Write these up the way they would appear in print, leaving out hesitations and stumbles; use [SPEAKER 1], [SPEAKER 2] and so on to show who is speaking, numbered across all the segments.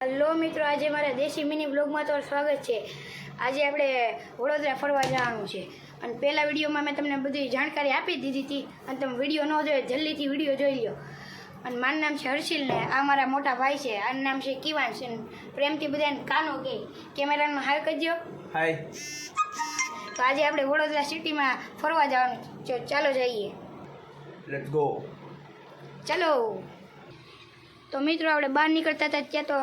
[SPEAKER 1] Hello મિત્રો, આજે મારા દેશી મિની બ્લોગમાં તમારું સ્વાગત છે। આજે આપણે વડોદરા ફરવા જવાનું છે અને પહેલા વિડીયોમાં મેં તમને બધી જાણકારી આપી દીધી હતી અને તમે વિડીયો ન જોયો જલ્દીથી વિડીયો જોઈ લો। અને મારું નામ છે હર્ષિલ ને આ મારા મોટા ભાઈ છે, આનું નામ છે કિવાંશ છે। પ્રેમથી બધાને કાનો કહે, કેમેરામાં હાય કરજો, હાય। તો આજે આપણે વડોદરા સિટીમાં ફરવા જવાનું છે, ચાલો જઈએ,
[SPEAKER 2] લેટ્સ ગો,
[SPEAKER 1] ચાલો। તો મિત્રો આપણે બહાર નીકળતા હતા ત્યાં તો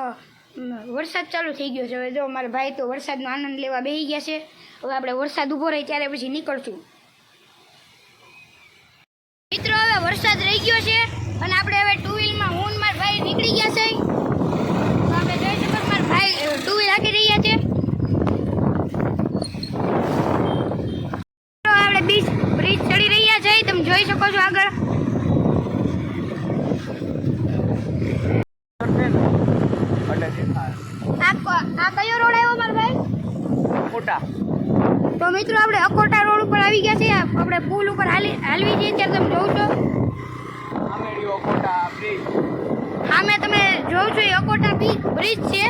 [SPEAKER 1] વરસાદ ચાલુ થઈ ગયો છે। હવે જો મારા ભાઈ તો વરસાદનો આનંદ લેવા બેસી ગયા છે। હવે આપણે વરસાદ ઊભો રહી ત્યારે પછી નીકળશું। મિત્રો હવે વરસાદ રહી ગયો છે અને આપણે હવે ટુ વ્હીલમાં હું મારા ભાઈ નીકળી ગયા છે। તો આપણે જોઈ શકો મારા ભાઈ ટુ વ્હીલ હાકી રહ્યા છે। આપણે બ્રિજ ચડી રહ્યા છે, તમે જોઈ શકો છો આગળ। આ કયો રોડ આવ્યો મારા ભાઈ?
[SPEAKER 2] અકોટા।
[SPEAKER 1] તો મિત્રો આપણે અકોટા રોડ ઉપર આવી ગયા છે। આપણે પુલ ઉપર હાલવી જઈએ ત્યારે તમે જોઉં છો
[SPEAKER 2] અકોટા બ્રિજ,
[SPEAKER 1] સામે તમે જોઉં છો એ અકોટા બ્રિજ છે।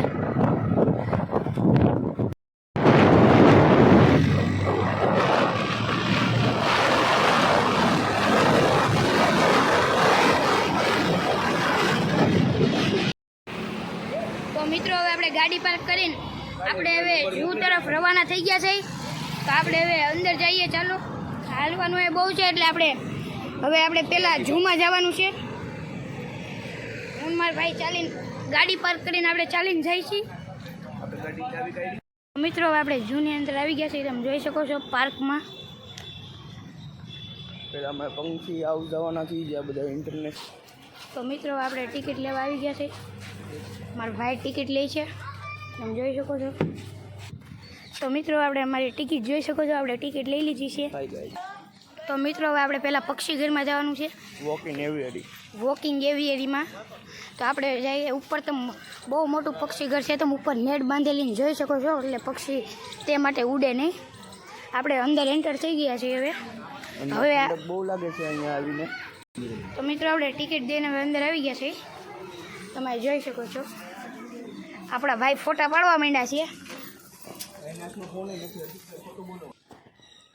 [SPEAKER 1] તો મિત્રો હવે આપણે ગાડી પાર્ક કરીને આપણે હવે ઝૂ તરફ રવાના થઈ ગયા છે। તો આપણે હવે અંદર જઈએ, ચાલો। હાલવાનું એ બહુ છે એટલે આપણે પહેલાં ઝૂમાં જવાનું છે। હું મારા ભાઈ ચાલીને ગાડી પાર્ક કરીને આપણે ચાલીને જઈએ છીએ। મિત્રો હવે આપણે ઝૂની અંદર આવી ગયા છીએ, તમે જોઈ શકો છો પાર્કમાં।
[SPEAKER 2] પેલા અમે પંખી આવ જવાના છીએ જ્યાં બધા ઇન્ટરનેટ।
[SPEAKER 1] તો મિત્રો આપણે ટિકિટ લેવા આવી ગયા છે, મારા ભાઈ ટિકિટ લે છે, તમે જોઈ શકો છો। તો મિત્રો આપણે અમારી ટિકિટ જોઈ શકો છો, આપણે ટિકિટ લઈ લીધી છે। તો મિત્રો હવે આપણે પહેલાં પક્ષીઘરમાં જવાનું છે, વોકિંગ એવિયરીમાં। તો આપણે જઈએ ઉપર, તો બહુ મોટું પક્ષીઘર છે, તમે ઉપર નેટ બાંધેલીને જોઈ શકો છો, એટલે પક્ષી તે માટે ઉડે નહીં। આપણે અંદર એન્ટર થઈ ગયા છીએ હવે
[SPEAKER 2] બહુ લાગે છે અહીંયા આવીને।
[SPEAKER 1] તો મિત્રો આપણે ટિકિટ દઈને હવે અંદર આવી ગયા છે, તમે જોઈ શકો છો। આપણા ભાઈ ફોટા પાડવા માંડ્યા છે।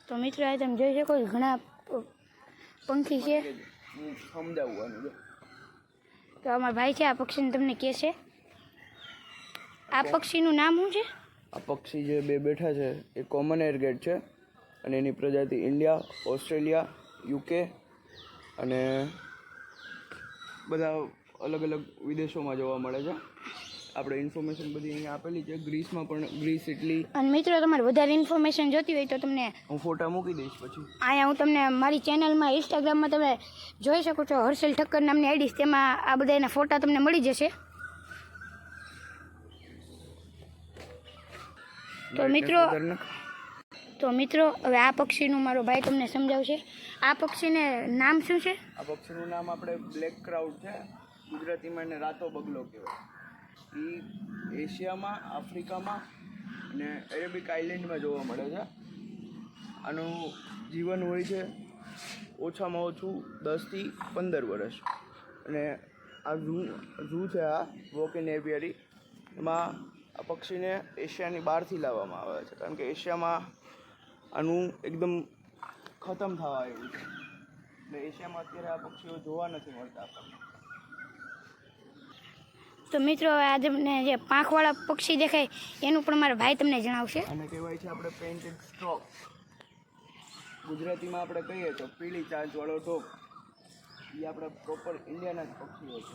[SPEAKER 1] તો મિત્રો આ તમે જોઈ શકો છો ઘણા પંખી છે। તો અમારા ભાઈ છે, આ પક્ષીને તમને કહે છે, આ પક્ષીનું નામ શું છે?
[SPEAKER 2] આ પક્ષી જે બે બેઠા છે એ કોમન એરગેટ છે અને એની પ્રજાતિ ઇન્ડિયા, ઓસ્ટ્રેલિયા, યુકે અને બધા અલગ અલગ વિદેશોમાં જોવા મળે છે। આપણે ઇન્ફોર્મેશન બધી અહીંયા આપેલી છે। ગ્રીસમાં પણ, ગ્રીસ, ઇટલી।
[SPEAKER 1] અને મિત્રો તમારે વધારે ઇન્ફોર્મેશન જોતી હોય તો તમને
[SPEAKER 2] હું ફોટા મૂકી દઈશ પછી
[SPEAKER 1] અહીંયા હું તમને મારી ચેનલમાં ઇન્સ્ટાગ્રામમાં તમે જોઈ શકો છો, હર્ષલ ઠક્કર નામની આઈડી, તેમાં આ બધા એના ફોટા તમને મળી જશે। તો મિત્રો હવે આ પક્ષીનું મારો ભાઈ તમને સમજાવશે। આ પક્ષીને નામ શું છે?
[SPEAKER 2] આ પક્ષીનું નામ આપણે બ્લેક ક્રાઉડ છે, ગુજરાતીમાં એને રાતો બગલો કહેવાય। એ એશિયામાં, આફ્રિકામાં અને એરેબિક આઇલેન્ડમાં જોવા મળે છે। આનું જીવન હોય છે ઓછામાં ઓછું 10 થી 15 વર્ષ। અને આ ઝૂ છે, આ વોક-ઇન એવિયરી, એમાં આ પક્ષીને એશિયાની બહારથી લાવવામાં આવે છે, કારણ કે એશિયામાં આનું એકદમ ખતમ થવા આવ્યું છે, એટલે એશિયામાં અત્યારે આ પક્ષીઓ જોવા નથી મળતા આપણને।
[SPEAKER 1] તો મિત્રો આ તમને જે પાંખવાળા પક્ષી દેખાય એનું પણ મારા ભાઈ તમને જણાવશે।
[SPEAKER 2] આને કહેવાય છે આપણે પેઇન્ટેડ સ્ટ્રોક, ગુજરાતીમાં આપણે કહીએ તો પીળી ચાંચવાળો ઢોક। એ આપણા પ્રોપર ઇન્ડિયાના જ પક્ષીઓ છે।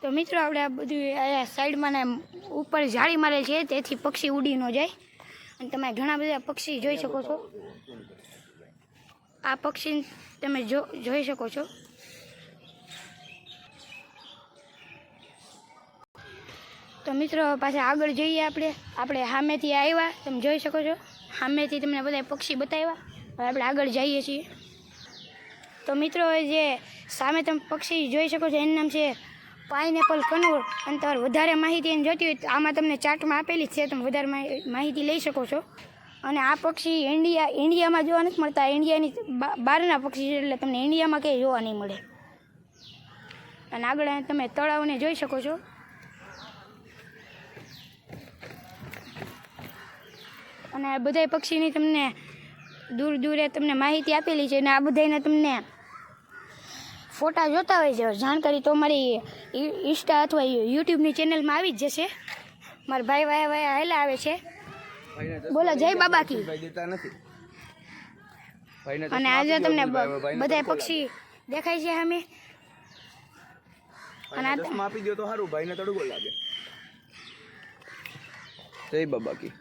[SPEAKER 1] તો મિત્રો આપણે આ બધું આ સાઈડમાં ને ઉપર જાળી મારે છે, તેથી પક્ષી ઉડી ન જાય। અને તમે ઘણા બધા પક્ષી જોઈ શકો છો, આ પક્ષી તમે જોઈ શકો છો। તો મિત્રો પાછા આગળ જઈએ આપણે સામેથી આવ્યા, તમે જોઈ શકો છો, સામેથી તમને બધા પક્ષી બતાવ્યા। હવે આપણે આગળ જઈએ છીએ। તો મિત્રો જે સામે તમે પક્ષી જોઈ શકો છો એનું નામ છે પાઇનેપલ કનોર। અને તમારે વધારે માહિતી એને જોતી હોય તો આમાં તમને ચાર્ટમાં આપેલી છે, તમે વધારે માહિતી લઈ શકો છો। અને આ પક્ષી ઇન્ડિયામાં જોવા નથી મળતા, ઇન્ડિયાની બહારના પક્ષી છે, એટલે તમને ઇન્ડિયામાં કંઈ જોવા નહીં મળે। અને આગળ તમે તળાવને જોઈ શકો છો, અને આ બધાય પક્ષીની તમને દૂર દૂરે તમને માહિતી આપેલી છે અને આ બધાને તમને ફોટા જોતા હોય છે જાણકારી તો મારી ઇન્સ્ટા અથવા યુટ્યુબની ચેનલમાં આવી જ જશે. મારા ભાઈ વાયા હેલા આવે છે. બોલો જય બાબા કી. અને આજે તમને બધા પક્ષી દેખાય છે અમે. અને
[SPEAKER 2] આપી દો તો સારું, ભાઈને તડકો લાગે. જય બાબા કી.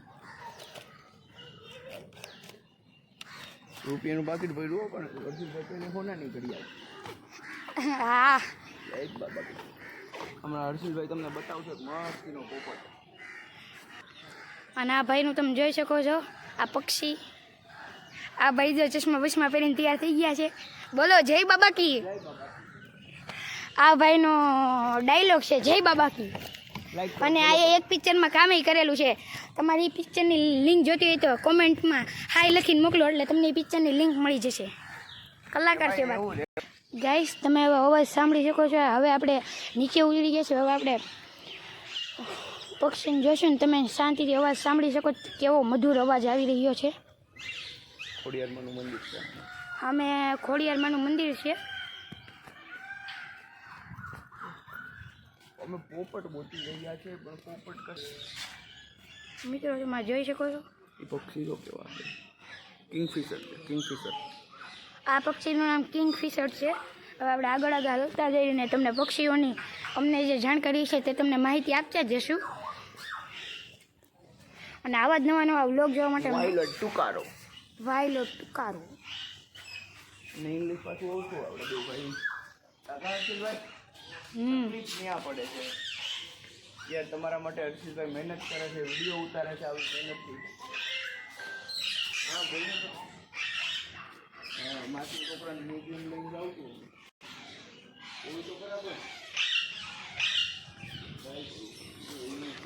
[SPEAKER 2] રૂપિયાનું પાકીટ ભર્યું પણ હર્ષિલભાઈ હોના નહીં કરી આવે.
[SPEAKER 1] હા
[SPEAKER 2] જય બાબા કી. હમણાં હર્ષિલભાઈ તમને બતાવશે મસ્તીનો પોપટ.
[SPEAKER 1] અને આ ભાઈનું તમે જોઈ શકો છો, આ પક્ષી. આ ભાઈ જો ચશ્મા બસમાં પહેરીને તૈયાર થઈ ગયા છે. બોલો જય બાબા કી. આ ભાઈનો ડાયલોગ છે જય બાબા કી. અને આ એક પિક્ચરમાં કામે કરેલું છે. તમારી પિક્ચરની લિંક જોતી હોય તો કોમેન્ટમાં હાય લખીને મોકલો એટલે તમને એ પિક્ચરની લિંક મળી જશે. કલાકાર છે બાકી. ગાઈસ તમે હવે અવાજ સાંભળી શકો છો. હવે આપણે નીચે ઉતરી ગયા છે. હવે આપણે પક્ષીને જોશું ને તમે શાંતિથી અવાજ સાંભળી શકો. કેવો મધુર અવાજ આવી રહ્યો છે.
[SPEAKER 2] ખોડિયારમાંનું મંદિર છે.
[SPEAKER 1] અમે ખોડિયારમાંનું મંદિર છે.
[SPEAKER 2] અમે પોપટ ગોતી રહ્યા છે પણ પોપટ કઈ.
[SPEAKER 1] મિત્રો તમે જોઈ શકો છો
[SPEAKER 2] એ પક્ષી જો કેવા છે. કિંગફિશર છે, કિંગફિશર.
[SPEAKER 1] આ પક્ષીનું નામ કિંગફિશર છે. હવે આપણે આગળ હલતા જઈને તમને પક્ષીઓની અમને જે જાણકારી છે તે તમને માહિતી આપતા જ જશું. અને આવા જ નવા વ્લોગ જોવા માટે
[SPEAKER 2] વાયલોટ ટુકારો.
[SPEAKER 1] વાયલોટ ટુકારો.
[SPEAKER 2] ને ઇંગ્લિશ પાછું ઓછું આવડે બે ભાઈ. દાદા હર્ષિલભાઈ ત્યાં પડે છે યાર. તમારા માટે હર્ષિલભાઈ મહેનત કરે છે, વિડીયો ઉતારે છે આવી મહેનતથી. હા ભાઈ માસી છોકરાને મ્યુઝિયમ લઈને જાઉં છું એવું તો બરાબર.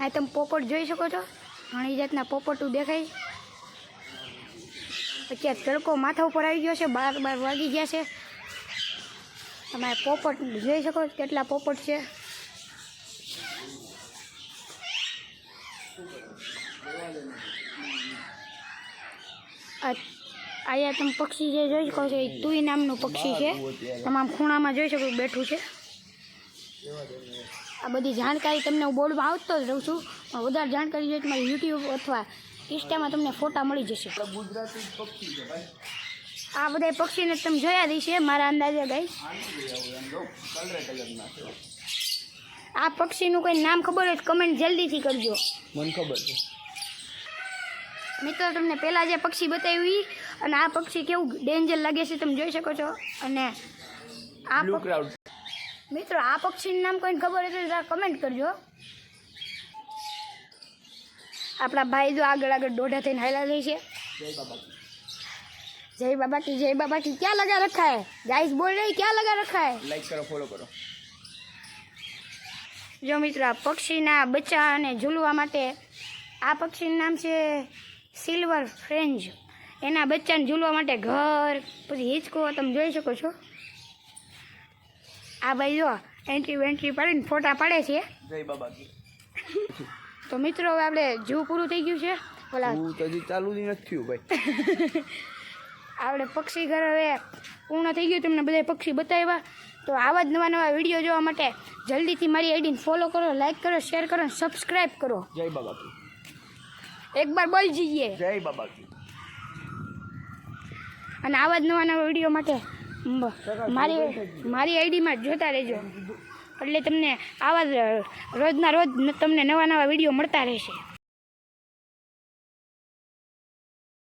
[SPEAKER 1] આ તમે પોપટ જોઈ શકો છો. ઘણી જાતના પોપટું દેખાય. અત્યારે તડકો માથા ઉપર આવી ગયો છે. 12 વાગી ગયા છે. તમે પોપટ જોઈ શકો કેટલા પોપટ છે. અહીંયા તમે પક્ષી જે જોઈ શકો છો એ તુઈ નામનું પક્ષી છે. તમામ ખૂણામાં જોઈ શકો બેઠું છે. આ બધી જાણકારી તમને હું બોર્ડમાં આવતો જ રહું છું. પણ વધારે જાણકારી જોઈએ તો મારી યુટ્યુબ અથવા ઇન્સ્ટામાં તમને ફોટા મળી જશે.
[SPEAKER 2] ગુજરાતી પક્ષી છે ભાઈ.
[SPEAKER 1] આ બધા પક્ષીને તમે જોયા દઈશે મારા અંદાજે ગાઈ. આ પક્ષીનું કોઈ નામ ખબર હોય તો કમેન્ટ જલ્દીથી કરજો.
[SPEAKER 2] મને ખબર છે
[SPEAKER 1] મિત્રો. તમને પહેલાં જે પક્ષી બતાવ્યું અને આ પક્ષી કેવું ડેન્જર લાગે છે તમે જોઈ શકો છો. અને આ મિત્રો આ પક્ષીનું નામ કોઈને ખબર હોય તો કમેન્ટ કરજો. આપણા ભાઈ જો આગળ દોઢા થઈને હાલ્યા જાય છે. जय बाबा की जय बाबा की क्या लगा रखा है गाइस बोल रही क्या लगा रखा है.
[SPEAKER 2] लाइक करो फॉलो करो.
[SPEAKER 1] जो मित्र आ पक्षीना बच्चा ने झूलवा माटे आ पक्षीનું નામ છે સિલ્વર ફ્રેન્ચ. એના બચ્ચાને ઝૂલવા માટે ઘર પછી હિંચકો તમે જોઈ શકો છો. આ ભાઈ જો એન્ટ્રી પાડીને ફોટા પાડે છે.
[SPEAKER 2] જય બાબા કી.
[SPEAKER 1] તો મિત્રો હવે આપણે ઝૂ પૂરું થઈ ગયું છે. ઓલા
[SPEAKER 2] તો હજી ચાલુ જ નથી થયું ભાઈ.
[SPEAKER 1] આપણે પક્ષી ઘર હવે પૂર્ણ થઈ ગયું. તમને બધા પક્ષી બતાવ્યા. તો આવા જ નવા વિડીયો જોવા માટે જલ્દીથી મારી આઈડીને ફોલો કરો, લાઈક કરો, શેર કરો અને સબસ્ક્રાઈબ કરો.
[SPEAKER 2] જય બાબા કી.
[SPEAKER 1] એક બાર બોલ જઈએ
[SPEAKER 2] જય બાબા કી.
[SPEAKER 1] અને આવા જ નવા વિડીયો માટે મારી આઈડીમાં જોતા રહેજો. એટલે તમને આવા જ રોજના રોજ તમને નવા વિડીયો મળતા રહેશે.